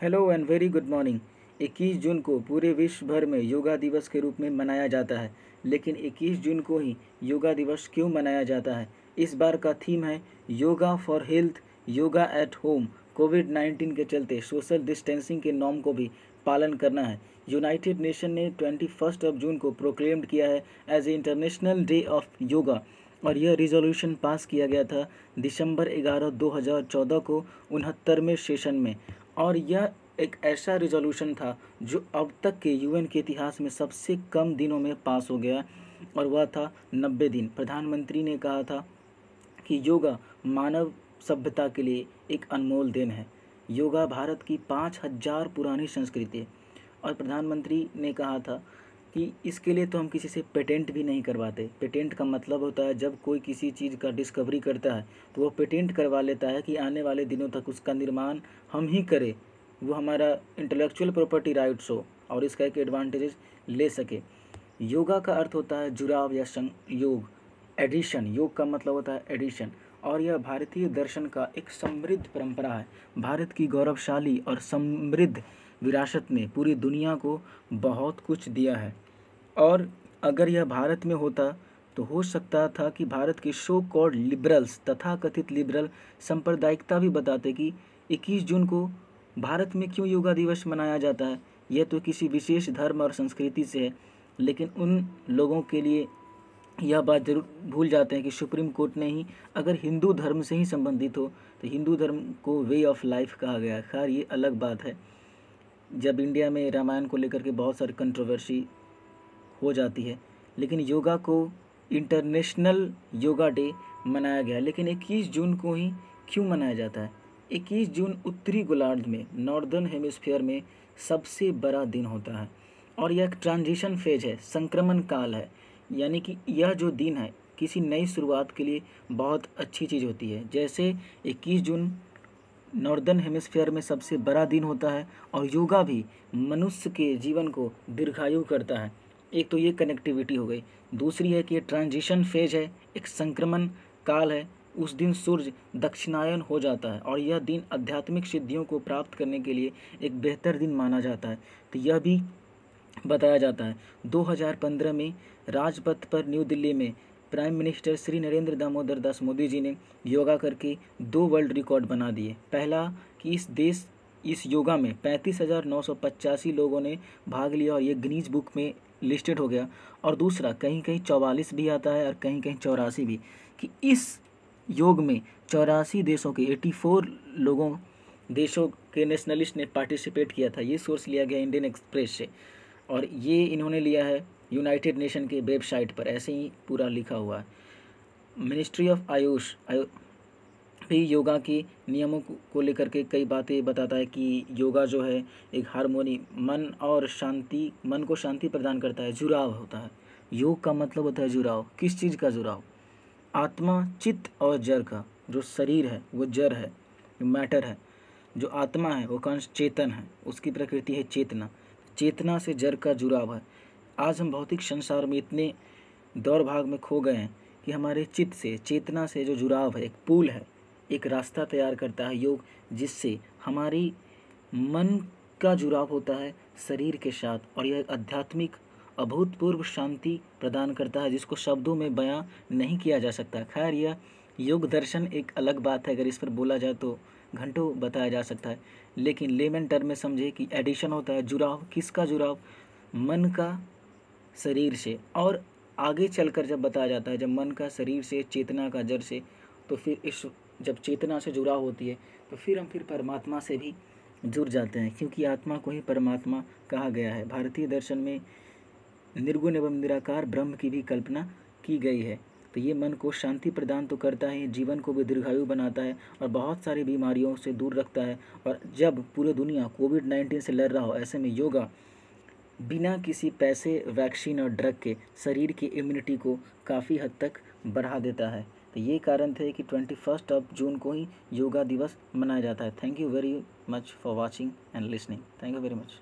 Hello and very good morning. 21 जून को पूरे विश्व भर में योगा दिवस के रूप में मनाया जाता है, लेकिन 21 जून को ही योगा दिवस क्यों मनाया जाता है? इस बार का थीम है yoga for health, yoga at home. कोविड-19 के चलते सोशल डिस्टेंसिंग के नॉर्म को भी पालन करना है। यूनाइटेड नेशन ने 21 जून को प्रोक्लेम्ड किया है as a international day of yoga, और यह रिजोल्यूशन पास किया गया था दिसंबर 11, 2014 को 69वें सेशन में। और यह एक ऐसा रिजोल्यूशन था जो अब तक के यूएन के इतिहास में सबसे कम दिनों में पास हो गया, और वह था 90 दिन। प्रधानमंत्री ने कहा था कि योगा मानव सभ्यता के लिए एक अनमोल देन है। योगा भारत की 5000 पुरानी संस्कृति है, और प्रधानमंत्री ने कहा था कि इसके लिए तो हम किसी से पेटेंट भी नहीं करवाते। पेटेंट का मतलब होता है जब कोई किसी चीज़ का डिस्कवरी करता है तो वो पेटेंट करवा लेता है कि आने वाले दिनों तक उसका निर्माण हम ही करें, वो हमारा इंटेलेक्चुअल प्रॉपर्टी राइट्स हो और इसका एक एडवांटेजेस ले सके। योगा का अर्थ होता है जुड़ाव या संयोग, एडिशन। योग का मतलब होता है एडिशन, और यह भारतीय दर्शन का एक समृद्ध परंपरा है। भारत की गौरवशाली और समृद्ध विरासत ने पूरी दुनिया को बहुत कुछ दिया है, और अगर यह भारत में होता तो हो सकता था कि भारत के सो कॉल्ड लिबरल्स, तथा कथित लिबरल सांप्रदायिकता भी बताते कि 21 जून को भारत में क्यों योगा दिवस मनाया जाता है। यह तो किसी विशेष धर्म और संस्कृति से है, लेकिन उन लोगों के लिए यह बात जरूर भूल जाते हैं कि सुप्रीम कोर्ट ने ही अगर हिंदू धर्म से ही संबंधित हो तो हिंदू धर्म को वे ऑफ लाइफ कहा गया है। खैर, ये अलग बात है। जब इंडिया में रामायण को लेकर के बहुत सारी कंट्रोवर्सी हो जाती है, लेकिन योगा को इंटरनेशनल योगा डे मनाया गया है। लेकिन 21 जून को ही क्यों मनाया जाता है? 21 जून उत्तरी गोलार्ध में, नॉर्दर्न हेमिस्फीयर में सबसे बड़ा दिन होता है, और यह एक ट्रांजिशन फेज है, संक्रमण काल है। यानी कि यह जो दिन है किसी नई शुरुआत के लिए बहुत अच्छी चीज़ होती है। जैसे 21 जून नॉर्दर्न हेमिस्फीयर में सबसे बड़ा दिन होता है, और योगा भी मनुष्य के जीवन को दीर्घायु करता है। एक तो ये कनेक्टिविटी हो गई, दूसरी है कि ये ट्रांजिशन फेज है, एक संक्रमण काल है। उस दिन सूर्य दक्षिणायन हो जाता है, और यह दिन आध्यात्मिक सिद्धियों को प्राप्त करने के लिए एक बेहतर दिन माना जाता है। तो यह भी बताया जाता है। 2015 में राजपथ पर न्यू दिल्ली में प्राइम मिनिस्टर श्री नरेंद्र दामोदर दास मोदी जी ने योगा करके 2 वर्ल्ड रिकॉर्ड बना दिए। पहला कि इस योगा में 35,985 लोगों ने भाग लिया, और ये गिनीज बुक में लिस्टेड हो गया। और दूसरा, कहीं कहीं 44 भी आता है और कहीं कहीं 84 भी, कि इस योग में 84 देशों के 84 देशों के नेशनलिस्ट ने पार्टिसिपेट किया था। ये सोर्स लिया गया इंडियन एक्सप्रेस से, और ये इन्होंने लिया है यूनाइटेड नेशन के वेबसाइट पर, ऐसे ही पूरा लिखा हुआ है। मिनिस्ट्री ऑफ आयुष भी योगा के नियमों को लेकर के कई बातें बताता है कि योगा जो है एक हार्मोनी, मन को शांति प्रदान करता है, जुड़ाव होता है। योग का मतलब होता है जुड़ाव। किस चीज़ का जुड़ाव? आत्मा, चित्त और जड़ का। जो शरीर है वो जड़ है, मैटर है। जो आत्मा है वो कंश चेतन है, उसकी प्रकृति है चेतना। चेतना से जड़ का जुड़ाव है। आज हम भौतिक संसार में इतने दौड़ भाग में खो गए हैं कि हमारे चित्त से, चेतना से जो जुड़ाव है, एक पुल है, एक रास्ता तैयार करता है योग, जिससे हमारी मन का जुड़ाव होता है शरीर के साथ, और यह आध्यात्मिक अभूतपूर्व शांति प्रदान करता है जिसको शब्दों में बयां नहीं किया जा सकता। खैर, यह योग दर्शन एक अलग बात है, अगर इस पर बोला जाए तो घंटों बताया जा सकता है। लेकिन लेमन टर्म में समझे कि एडिशन होता है जुड़ाव। किसका जुड़ाव? मन का शरीर से। और आगे चलकर जब बताया जाता है, जब मन का शरीर से, चेतना का जड़ से, तो फिर जब चेतना से जुड़ाव होती है तो फिर हम परमात्मा से भी जुड़ जाते हैं, क्योंकि आत्मा को ही परमात्मा कहा गया है। भारतीय दर्शन में निर्गुण एवं निराकार ब्रह्म की भी कल्पना की गई है। तो ये मन को शांति प्रदान तो करता है, जीवन को भी दीर्घायु बनाता है, और बहुत सारी बीमारियों से दूर रखता है। और जब पूरी दुनिया कोविड-19 से लड़ रहा हो, ऐसे में योगा बिना किसी पैसे, वैक्सीन और ड्रग के शरीर की इम्यूनिटी को काफ़ी हद तक बढ़ा देता है। तो ये कारण थे कि 21 जून को ही योगा दिवस मनाया जाता है। Thank you very much for watching and listening. Thank you very much.